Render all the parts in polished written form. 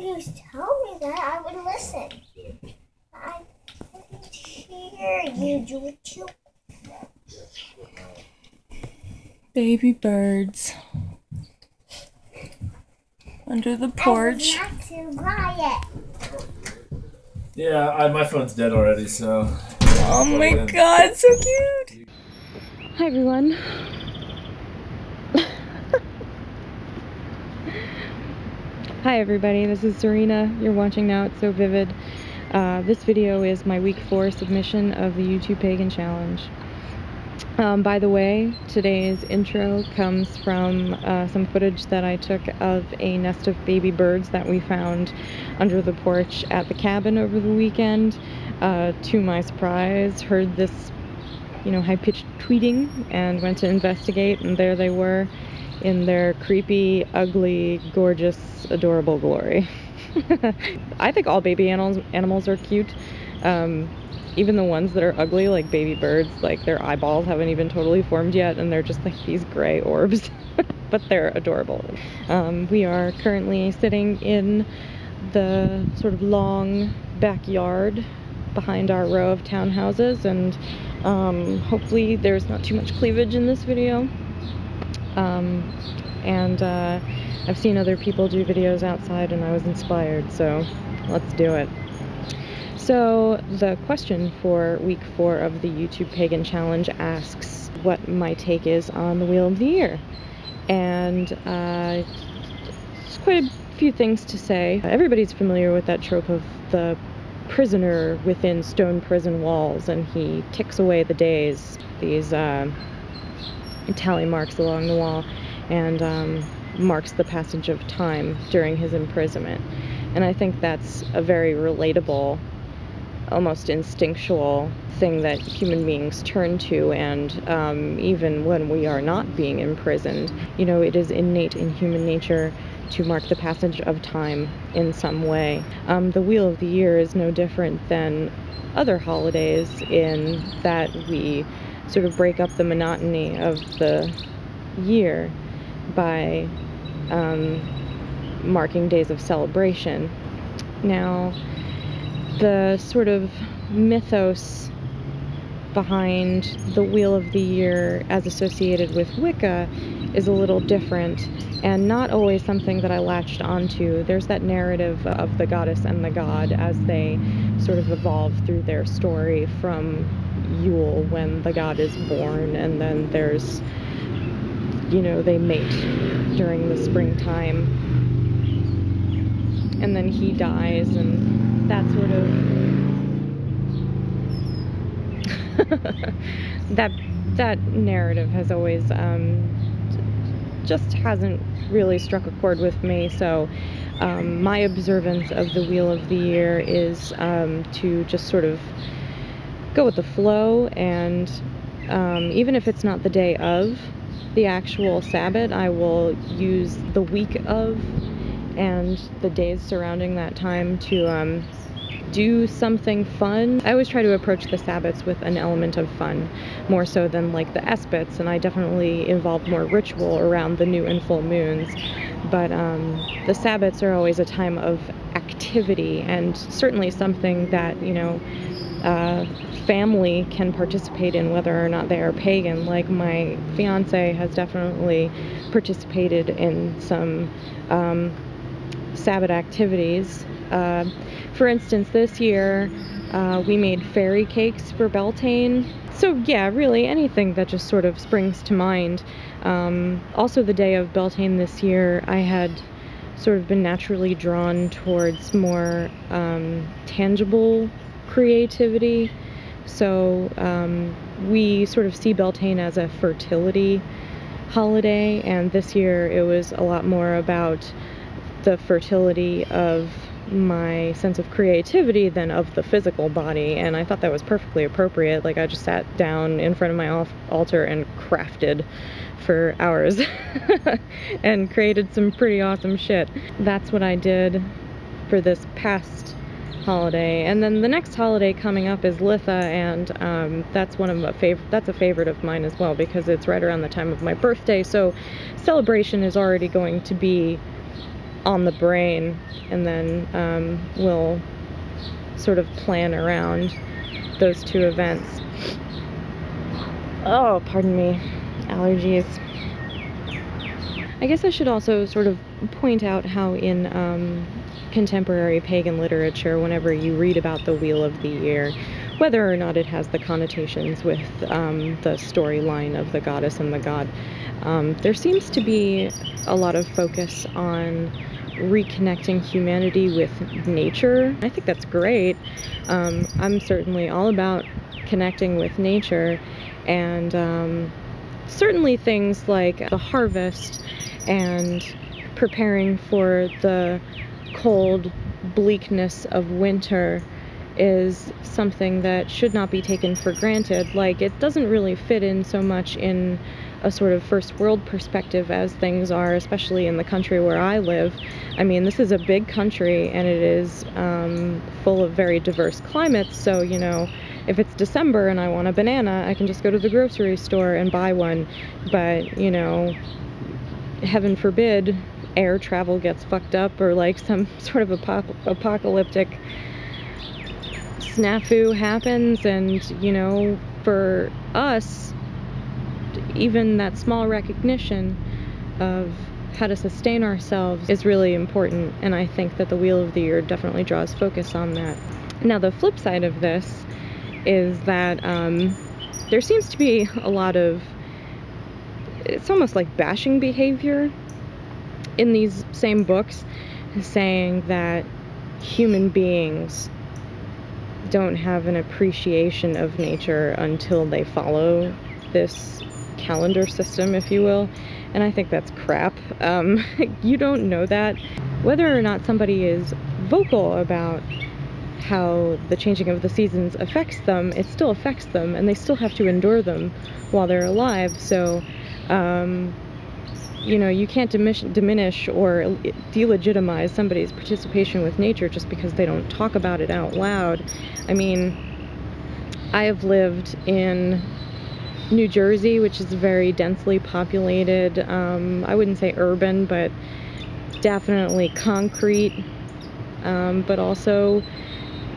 you tell me that, I would listen. I couldn't hear you, Juju. Baby birds under the porch. I was not too quiet. Yeah, my phone's dead already, so. Oh my god, so cute! Hi everyone. Hi everybody, this is Surina. You're watching now, it's so vivid. This video is my week 4 submission of the YouTube Pagan Challenge. By the way, today's intro comes from some footage that I took of a nest of baby birds that we found under the porch at the cabin over the weekend. To my surprise, heard this, high-pitched tweeting and went to investigate, and there they were in their creepy, ugly, gorgeous, adorable glory. I think all baby animals are cute. Even the ones that are ugly, like baby birds, like their eyeballs haven't even totally formed yet, and they're just like these gray orbs. But they're adorable. We are currently sitting in the sort of long backyard behind our row of townhouses, and hopefully there's not too much cleavage in this video. I've seen other people do videos outside and I was inspired, so let's do it. So the question for week 4 of the YouTube Pagan Challenge asks what my take is on the Wheel of the Year. And there's quite a few things to say. Everybody's familiar with that trope of the prisoner within stone prison walls, and he ticks away the days, these tally marks along the wall, and marks the passage of time during his imprisonment. And I think that's a very relatable, almost instinctual thing that human beings turn to, and even when we are not being imprisoned, it is innate in human nature to mark the passage of time in some way. The Wheel of the Year is no different than other holidays in that we sort of break up the monotony of the year by marking days of celebration. Now, the sort of mythos behind the Wheel of the Year as associated with Wicca is a little different, and not always something that I latched onto. There's that narrative of the goddess and the god as they sort of evolve through their story from Yule, when the god is born, and then there's, they mate during the springtime, and then he dies, and that sort of that narrative has always just hasn't really struck a chord with me. So my observance of the Wheel of the Year is to just sort of go with the flow, and even if it's not the day of the actual Sabbath, I will use the week of and the days surrounding that time to do something fun. I always try to approach the Sabbaths with an element of fun, more so than like the Esbats, and I definitely involve more ritual around the new and full moons. But the Sabbaths are always a time of activity, and certainly something that, family can participate in, whether or not they are pagan. Like my fiance has definitely participated in some Sabbath activities. For instance, this year we made fairy cakes for Beltane. So yeah, really anything that just sort of springs to mind. Also, the day of Beltane this year, I had sort of been naturally drawn towards more tangible creativity. So we sort of see Beltane as a fertility holiday, and this year it was a lot more about the fertility of my sense of creativity than of the physical body, and I thought that was perfectly appropriate. Like, I just sat down in front of my altar and crafted for hours and created some pretty awesome shit. That's what I did for this past holiday. And then the next holiday coming up is Litha, and that's a favorite of mine as well, because it's right around the time of my birthday, so celebration is already going to be on the brain, and then we'll sort of plan around those two events. Oh, pardon me, allergies. I guess I should also sort of point out how in contemporary pagan literature, whenever you read about the Wheel of the Year, whether or not it has the connotations with the storyline of the goddess and the god, there seems to be a lot of focus on reconnecting humanity with nature. I think that's great. I'm certainly all about connecting with nature, and certainly things like the harvest and preparing for the cold bleakness of winter is something that should not be taken for granted. Like, it doesn't really fit in so much in a sort of first world perspective as things are, especially in the country where I live. I mean, this is a big country, and it is full of very diverse climates, so, you know, if it's December and I want a banana, I can just go to the grocery store and buy one. But, you know, heaven forbid air travel gets fucked up, or like some sort of apocalyptic snafu happens, and, you know, for us, even that small recognition of how to sustain ourselves is really important, and I think that the Wheel of the Year definitely draws focus on that. Now, the flip side of this is that there seems to be a lot of, it's almost like bashing behavior in these same books, saying that human beings don't have an appreciation of nature until they follow this calendar system, if you will. And I think that's crap. You don't know that. Whether or not somebody is vocal about how the changing of the seasons affects them, it still affects them, and they still have to endure them while they're alive. So, you know, you can't diminish or delegitimize somebody's participation with nature just because they don't talk about it out loud. I mean, I have lived in New Jersey, which is very densely populated. I wouldn't say urban, but definitely concrete, but also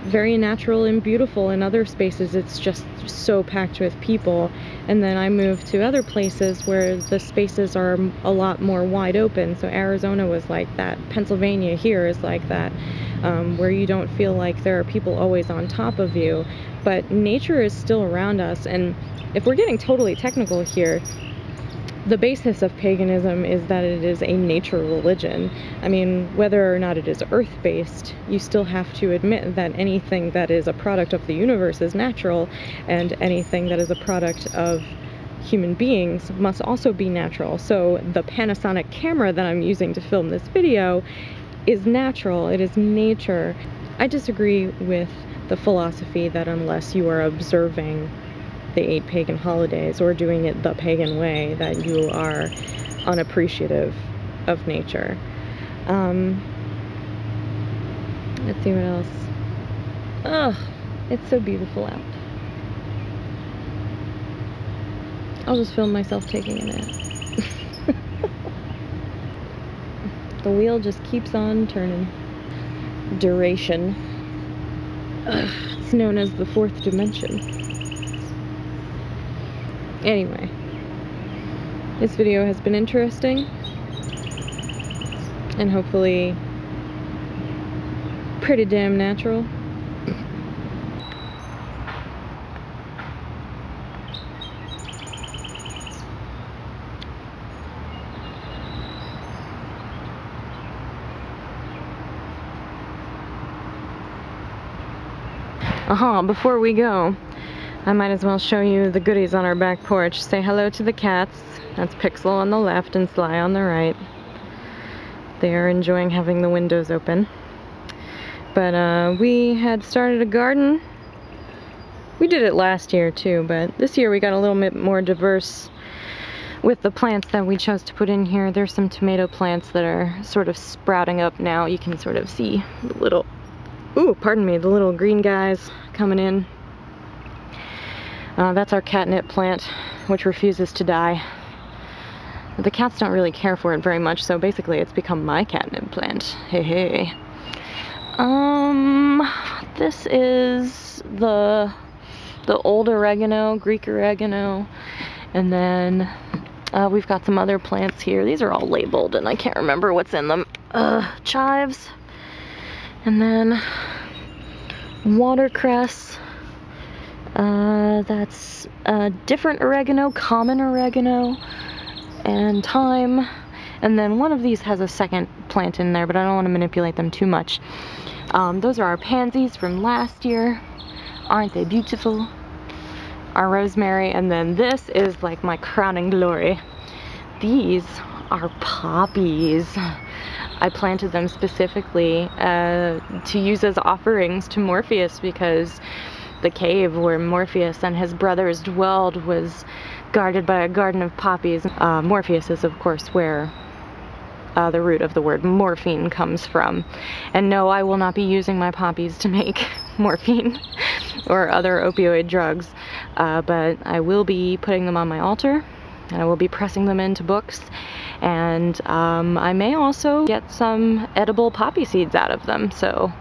very natural and beautiful. In other spaces, it's just so packed with people. And then I moved to other places where the spaces are a lot more wide open. So Arizona was like that. Pennsylvania here is like that, where you don't feel like there are people always on top of you. But nature is still around us. And if we're getting totally technical here, the basis of paganism is that it is a nature religion. I mean, whether or not it is earth-based, you still have to admit that anything that is a product of the universe is natural, and anything that is a product of human beings must also be natural. So the Panasonic camera that I'm using to film this video is natural. It is nature. I disagree with the philosophy that unless you are observing the 8 pagan holidays or doing it the pagan way, that you are unappreciative of nature. Let's see what else. Oh, it's so beautiful out. I'll just film myself taking a nap. The wheel just keeps on turning. Duration. It's known as the 4th dimension. Anyway, this video has been interesting, and hopefully pretty damn natural. Before we go, I might as well show you the goodies on our back porch. Say hello to the cats. That's Pixel on the left and Sly on the right. They are enjoying having the windows open. But we had started a garden. We did it last year too, but this year we got a little bit more diverse with the plants that we chose to put in here. There's some tomato plants that are sort of sprouting up now. You can sort of see the little, ooh, pardon me, the little green guys coming in. That's our catnip plant, which refuses to die. The cats don't really care for it very much, so basically it's become my catnip plant. Hey, hey. This is the old oregano, Greek oregano, and then we've got some other plants here. These are all labeled, and I can't remember what's in them. Chives, and then watercress. That's different oregano, common oregano, and thyme. And then one of these has a second plant in there, but I don't want to manipulate them too much. Those are our pansies from last year. Aren't they beautiful? Our rosemary, and then this is like my crowning glory. These are poppies. I planted them specifically to use as offerings to Morpheus, because the cave where Morpheus and his brothers dwelled was guarded by a garden of poppies. Morpheus is, of course, where the root of the word morphine comes from. And no, I will not be using my poppies to make morphine or other opioid drugs, but I will be putting them on my altar, and I will be pressing them into books, and I may also get some edible poppy seeds out of them, so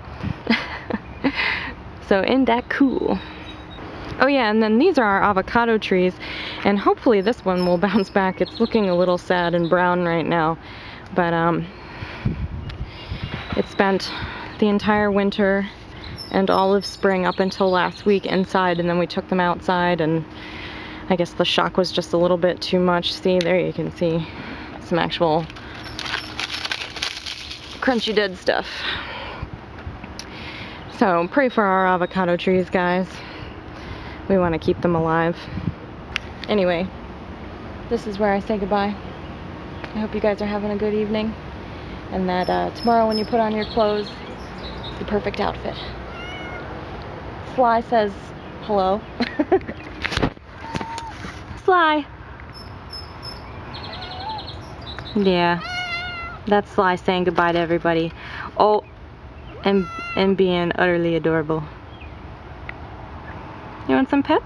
so ain't that cool? Oh yeah, and then these are our avocado trees, and hopefully this one will bounce back. It's looking a little sad and brown right now, but it spent the entire winter and all of spring up until last week inside, and then we took them outside, and I guess the shock was just a little bit too much. See, there you can see some actual crunchy dead stuff. So pray for our avocado trees, guys. We want to keep them alive. Anyway, this is where I say goodbye. I hope you guys are having a good evening, and that tomorrow when you put on your clothes, it's the perfect outfit. Sly says hello. Sly! Yeah, that's Sly saying goodbye to everybody. Oh, and being utterly adorable. You want some pets?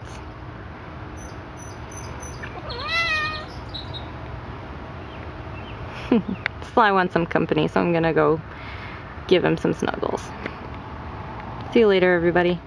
Sly wants some company, so I'm gonna go give him some snuggles. See you later, everybody.